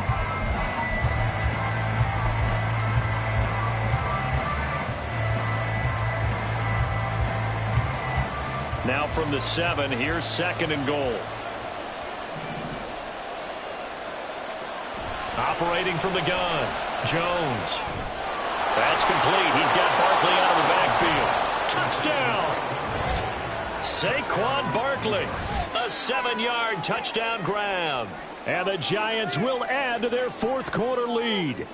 Now from the 7, here's 2nd and goal. Operating from the gun, Jones. That's complete. He's got Barkley out of the backfield. Touchdown! Saquon Barkley. A 7-yard touchdown grab. And the Giants will add to their 4th quarter lead.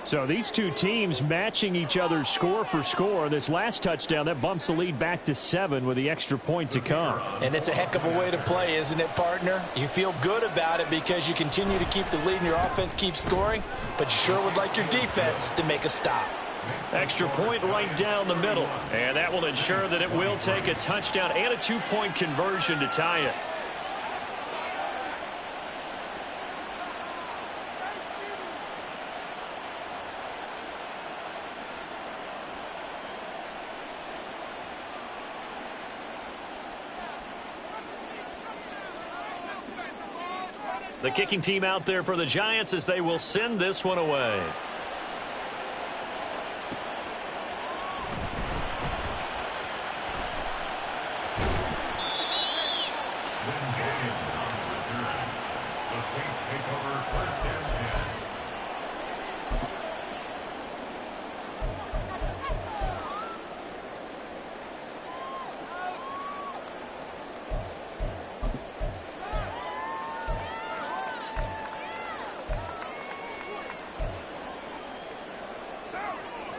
So these two teams matching each other's score for score. This last touchdown, that bumps the lead back to 7 with the extra point to come. And it's a heck of a way to play, isn't it, partner? You feel good about it because you continue to keep the lead and your offense keeps scoring, but you sure would like your defense to make a stop. Extra point right down the middle. And that will ensure that it will take a touchdown and a 2-point conversion to tie it. The kicking team out there for the Giants as they will send this one away. The Saints take over 1st and 10.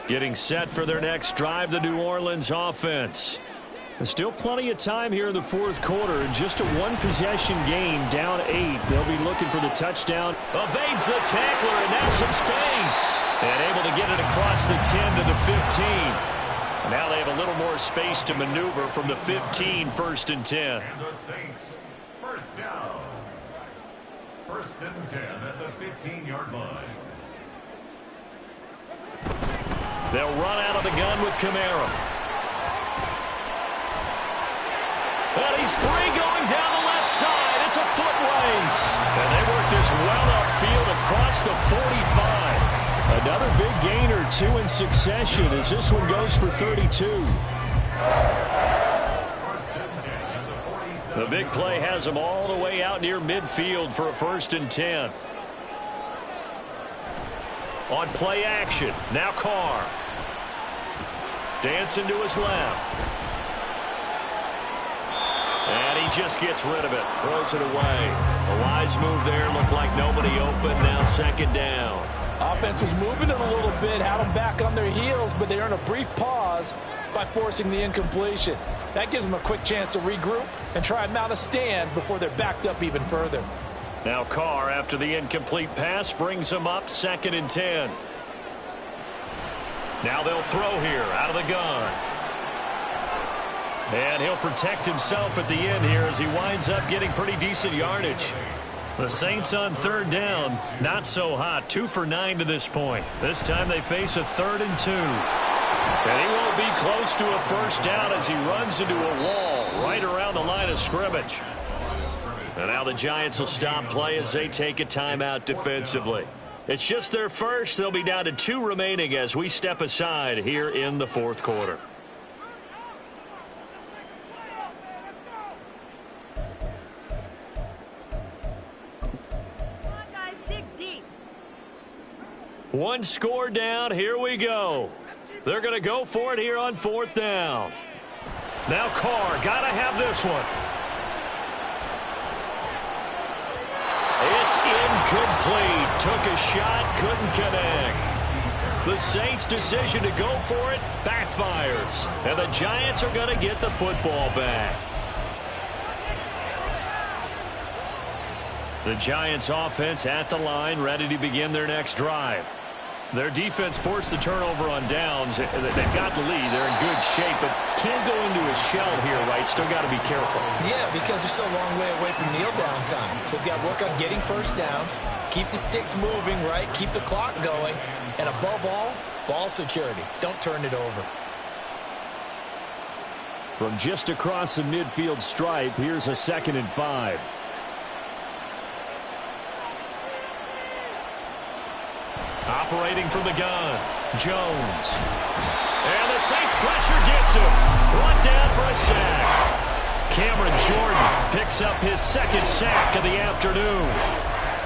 Getting set for their next drive, the New Orleans offense. There's still plenty of time here in the 4th quarter. Just a 1-possession game, down 8. They'll be looking for the touchdown. Evades the tackler, and now some space. And able to get it across the 10 to the 15. Now they have a little more space to maneuver from the 15, 1st and 10. And the Saints, 1st down. 1st and 10 at the 15-yard line. They'll run out of the gun with Kamara. And he's free going down the left side. It's a foot race. And they work this well upfield across the 45. Another big gain or 2 in succession as this one goes for 32. The big play has them all the way out near midfield for a 1st and 10. On play action, now Carr. Dancing to his left. And he just gets rid of it, throws it away. A wise move there, looked like nobody open, now 2nd down. Offense was moving it a little bit, had them back on their heels, but they earn a brief pause by forcing the incompletion. That gives them a quick chance to regroup and try and mount a stand before they're backed up even further. Now Carr, after the incomplete pass, brings him up 2nd and 10. Now they'll throw here out of the gun. And he'll protect himself at the end here as he winds up getting pretty decent yardage. The Saints on 3rd down, not so hot. 2 for 9 to this point. This time they face a 3rd and 2. And he won't be close to a 1st down as he runs into a wall right around the line of scrimmage. And now the Giants will stop play as they take a timeout defensively. It's just their first. They'll be down to 2 remaining as we step aside here in the fourth quarter. Come on, guys, dig deep. 1 score down. Here we go. They're going to go for it here on 4th down. Now Carr, got to have this one. It's incomplete. Took a shot, couldn't connect. The Saints' decision to go for it backfires. And the Giants are going to get the football back. The Giants' offense at the line, ready to begin their next drive. Their defense forced the turnover on downs. They've got the lead. They're in good shape, but can't go into a shell here, right? Still got to be careful. Yeah, because they're still a long way away from kneel down time. So they've got to work on getting first downs, keep the sticks moving, right? Keep the clock going. And above all, ball security. Don't turn it over. From just across the midfield stripe, here's a 2nd and 5. Operating from the gun, Jones. And the Saints pressure gets him. Brought down for a sack. Cameron Jordan picks up his 2nd sack of the afternoon.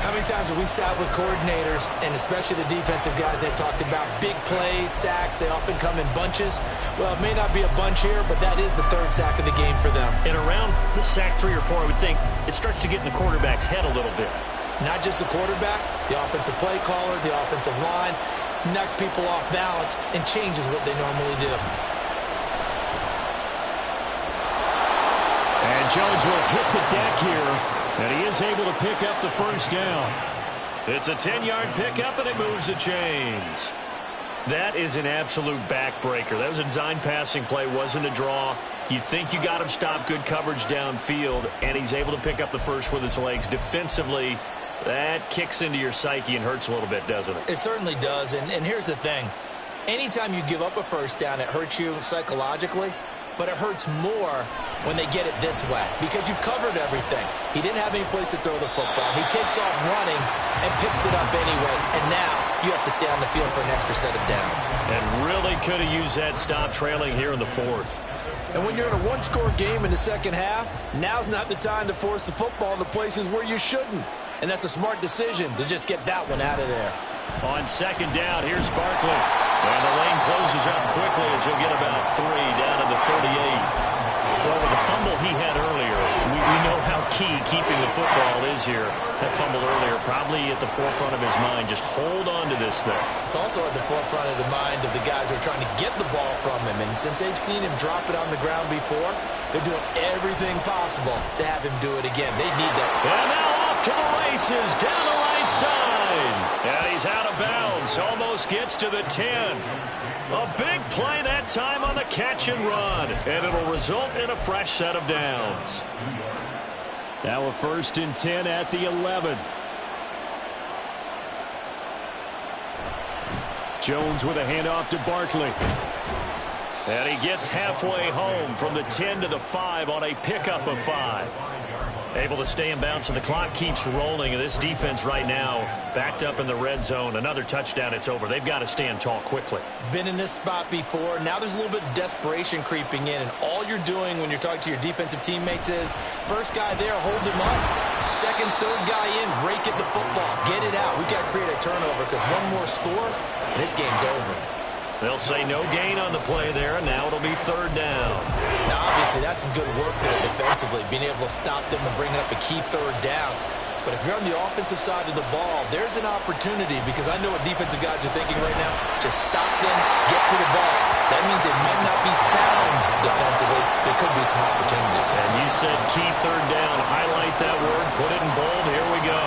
How many times have we sat with coordinators, and especially the defensive guys, they've talked about big plays, sacks. They often come in bunches. Well, it may not be a bunch here, but that is the 3rd sack of the game for them. And around the sack 3 or 4, I would think it starts to get in the quarterback's head a little bit. Not just the quarterback, the offensive play caller, the offensive line, knocks people off balance and changes what they normally do. And Jones will hit the deck here, and he is able to pick up the 1st down. It's a 10-yard pickup, and it moves the chains. That is an absolute backbreaker. That was a design passing play, wasn't a draw. You think you got him stopped, good coverage downfield, and he's able to pick up the 1st with his legs. Defensively, that kicks into your psyche and hurts a little bit, doesn't it? It certainly does, and here's the thing. Anytime you give up a 1st down, it hurts you psychologically, but it hurts more when they get it this way because you've covered everything. He didn't have any place to throw the football. He takes off running and picks it up anyway, and now you have to stay on the field for an extra set of downs. And really could have used that stop trailing here in the 4th. And when you're in a 1-score game in the 2nd half, now's not the time to force the football in the places where you shouldn't. And that's a smart decision to just get that one out of there. On 2nd down, here's Barkley. And the lane closes up quickly as he'll get about 3 down to the 38. Well, with the fumble he had earlier, we know how key keeping the football is here. That fumble earlier probably at the forefront of his mind. Just hold on to this thing. It's also at the forefront of the mind of the guys who are trying to get the ball from him. And since they've seen him drop it on the ground before, they're doing everything possible to have him do it again. They need that. And now off to the races down the right side. And he's out of bounds. Almost gets to the 10. A big play that time on the catch and run. And it'll result in a fresh set of downs. Now a 1st and 10 at the 11. Jones with a handoff to Barkley. And he gets halfway home from the 10 to the 5 on a pickup of 5. Able to stay in bounds, and the clock keeps rolling. And this defense right now backed up in the red zone. Another touchdown, it's over. They've got to stand tall quickly. Been in this spot before. Now there's a little bit of desperation creeping in. And all you're doing when you're talking to your defensive teammates is, first guy there, hold him up. Second, third guy in, rake at the football. Get it out. We've got to create a turnover because one more score, and this game's over. They'll say no gain on the play there, and now it'll be 3rd down. Now, obviously, that's some good work there defensively, being able to stop them and bringing up a key 3rd down. But if you're on the offensive side of the ball, there's an opportunity because I know what defensive guys are thinking right now. Just stop them, get to the ball. That means they might not be sound defensively. There could be some opportunities. And you said key 3rd down. Highlight that word, put it in bold. Here we go.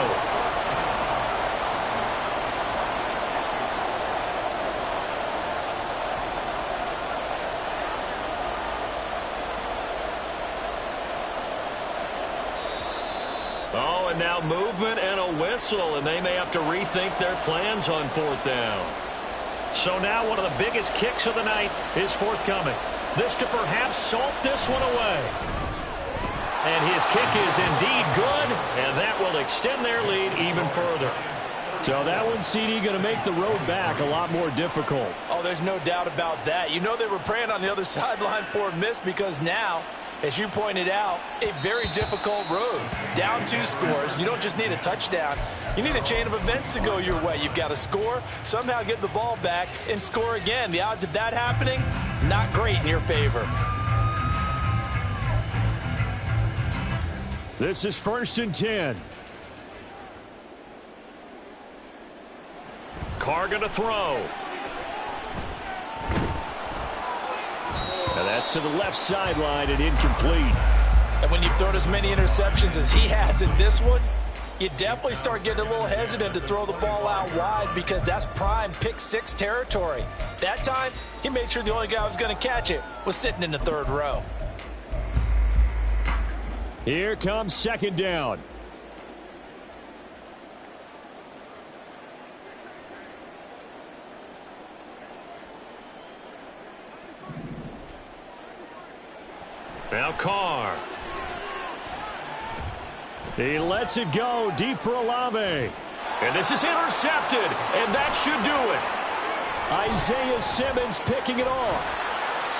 Oh, and now movement and a whistle, and they may have to rethink their plans on 4th down. So now one of the biggest kicks of the night is forthcoming. This to perhaps salt this one away. And his kick is indeed good, and that will extend their lead even further. So that one, CD, going to make the road back a lot more difficult. Oh, there's no doubt about that. You know they were praying on the other sideline for a miss because now, as you pointed out, a very difficult road. Down 2 scores. You don't just need a touchdown. You need a chain of events to go your way. You've got to score, somehow get the ball back, and score again. The odds of that happening, not great in your favor. This is 1st and 10. Carr going to throw. And that's to the left sideline and incomplete. And when you've thrown as many interceptions as he has in this one, you definitely start getting a little hesitant to throw the ball out wide because that's prime pick 6 territory. That time, he made sure the only guy who was going to catch it was sitting in the 3rd row. Here comes 2nd down. Now Carr. He lets it go deep for Olave. And this is intercepted, and that should do it. Isaiah Simmons picking it off.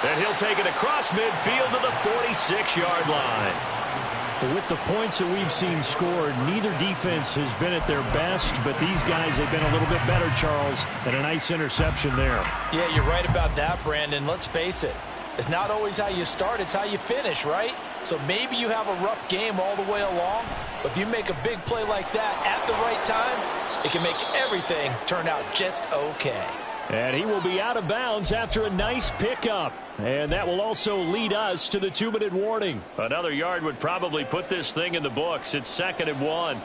And he'll take it across midfield to the 46-yard line. With the points that we've seen scored, neither defense has been at their best, but these guys have been a little bit better, Charles, and a nice interception there. Yeah, you're right about that, Brandon. Let's face it. It's not always how you start, it's how you finish, right? So maybe you have a rough game all the way along, but if you make a big play like that at the right time, it can make everything turn out just okay. And he will be out of bounds after a nice pickup. And that will also lead us to the 2-minute warning. Another yard would probably put this thing in the books. It's 2nd and 1.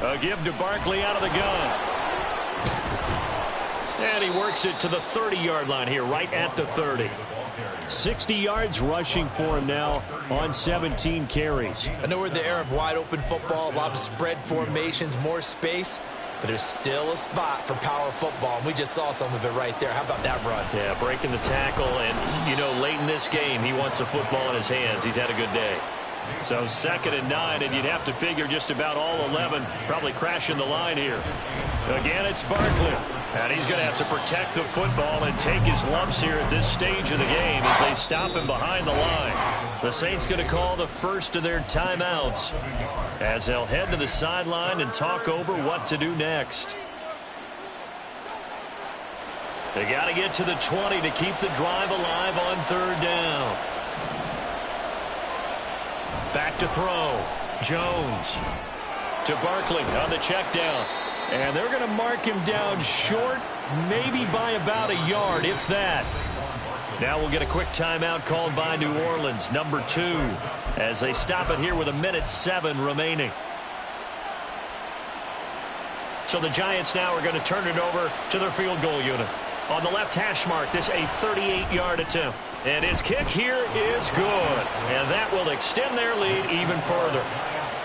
A give to Barkley out of the gun. And he works it to the 30-yard line here, right at the 30. 60 yards rushing for him now on 17 carries. I know we're in the era of wide-open football, a lot of spread formations, more space, but there's still a spot for power football, and we just saw some of it right there. How about that run? Yeah, breaking the tackle, and, you know, late in this game, he wants the football in his hands. He's had a good day. So 2nd and 9, and you'd have to figure just about all 11 probably crashing the line here. Again, it's Barkley. And he's going to have to protect the football and take his lumps here at this stage of the game as they stop him behind the line. The Saints going to call the first of their timeouts as they'll head to the sideline and talk over what to do next. They got to get to the 20 to keep the drive alive on 3rd down. Back to throw. Jones to Barkley on the check down. And they're going to mark him down short, maybe by about a yard, if that. Now we'll get a quick timeout called by New Orleans, number 2, as they stop it here with 1:07 remaining. So the Giants now are going to turn it over to their field goal unit. On the left hash mark, this a 38-yard attempt. And his kick here is good. And that will extend their lead even further.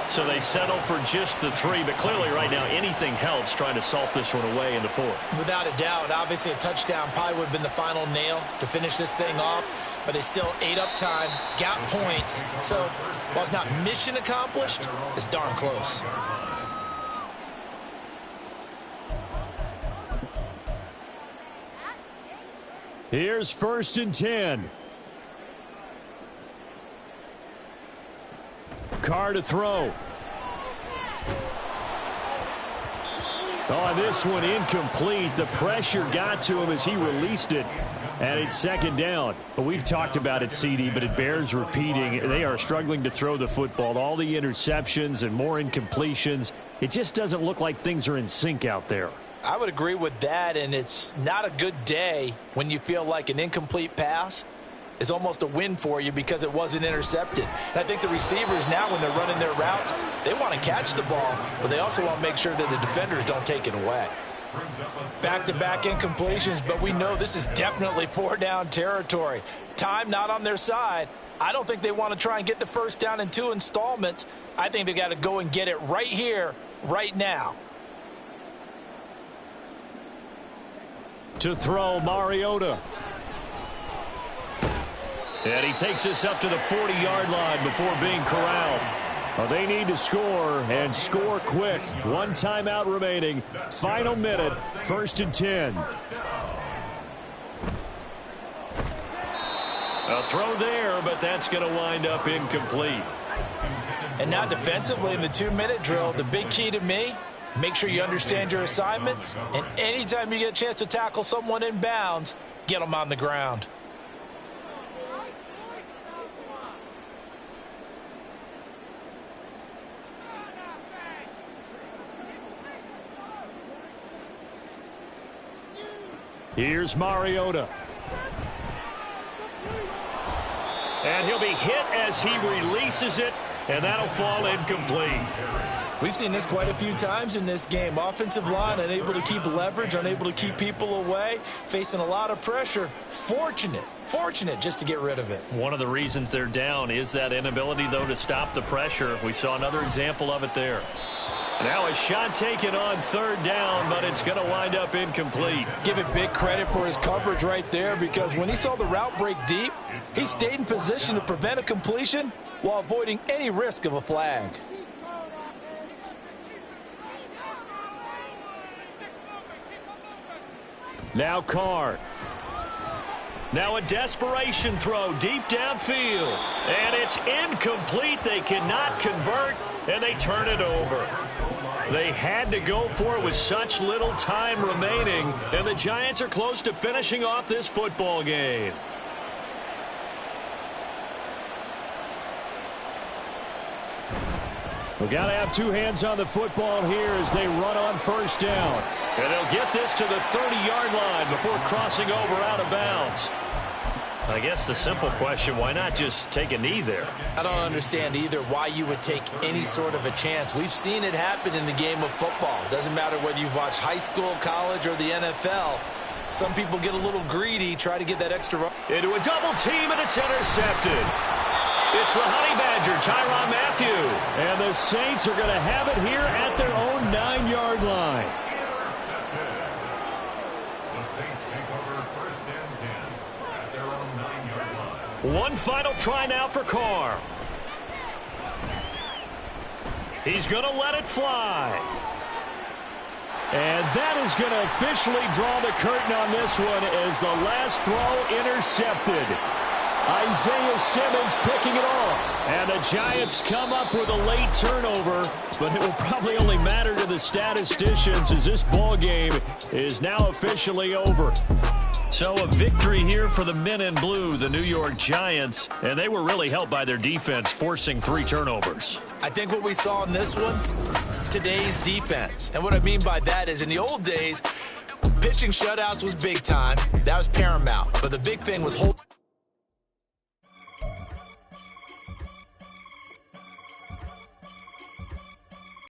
So they settle for just the 3, but clearly right now anything helps trying to salt this one away in the 4th. Without a doubt, obviously a touchdown probably would have been the final nail to finish this thing off, but they still ate up time, got points. So while it's not mission accomplished, it's darn close. Here's 1st and 10. Carr to throw. Oh, this one incomplete. The pressure got to him as he released it. And it's 2nd down. We've talked about it, CD, but it bears repeating. They are struggling to throw the football. All the interceptions and more incompletions. It just doesn't look like things are in sync out there. I would agree with that, and it's not a good day when you feel like an incomplete pass is almost a win for you because it wasn't intercepted. And I think the receivers now, when they're running their routes, they want to catch the ball, but they also want to make sure that the defenders don't take it away. Back-to-back incompletions, but we know this is definitely 4-down territory. Time not on their side. I don't think they want to try and get the first down in 2 installments. I think they got to go and get it right here, right now. To throw, Mariota. And he takes this up to the 40-yard line before being corralled. Well, they need to score, and score quick. One timeout remaining. Final minute, 1st and 10. A throw there, but that's going to wind up incomplete. And now defensively in the 2-minute drill, the big key to me, make sure you understand your assignments, and anytime you get a chance to tackle someone in bounds, get them on the ground. Here's Mariota. And he'll be hit as he releases it, and that'll fall incomplete. We've seen this quite a few times in this game. Offensive line unable to keep leverage, unable to keep people away, facing a lot of pressure. Fortunate just to get rid of it. One of the reasons they're down is that inability, though, to stop the pressure. We saw another example of it there. Now a shot taken on 3rd down, but it's going to wind up incomplete. Give it big credit for his coverage right there, because when he saw the route break deep, he stayed in position to prevent a completion while avoiding any risk of a flag. Now Carr. Now a desperation throw deep downfield. And it's incomplete. They cannot convert, and they turn it over. They had to go for it with such little time remaining, and the Giants are close to finishing off this football game. We got to have two hands on the football here as they run on 1st down. And they'll get this to the 30-yard line before crossing over out of bounds. I guess the simple question, why not just take a knee there? I don't understand either why you would take any sort of a chance. We've seen it happen in the game of football. Doesn't matter whether you've watched high school, college, or the NFL. Some people get a little greedy, try to get that extra run. Into a double team, and it's intercepted. It's the Honey Badger, Tyrann Mathieu. And the Saints are going to have it here at their own 9-yard line. The Saints take over 1st and 10 at their own 9-yard line. One final try now for Carr. He's going to let it fly. And that is going to officially draw the curtain on this one as the last throw intercepted. Isaiah Simmons picking it off. And the Giants come up with a late turnover, but it will probably only matter to the statisticians as this ball game is now officially over. So a victory here for the men in blue, the New York Giants, and they were really helped by their defense, forcing 3 turnovers. I think what we saw in this one, today's defense. And what I mean by that is in the old days, pitching shutouts was big time. That was paramount. But the big thing was holding.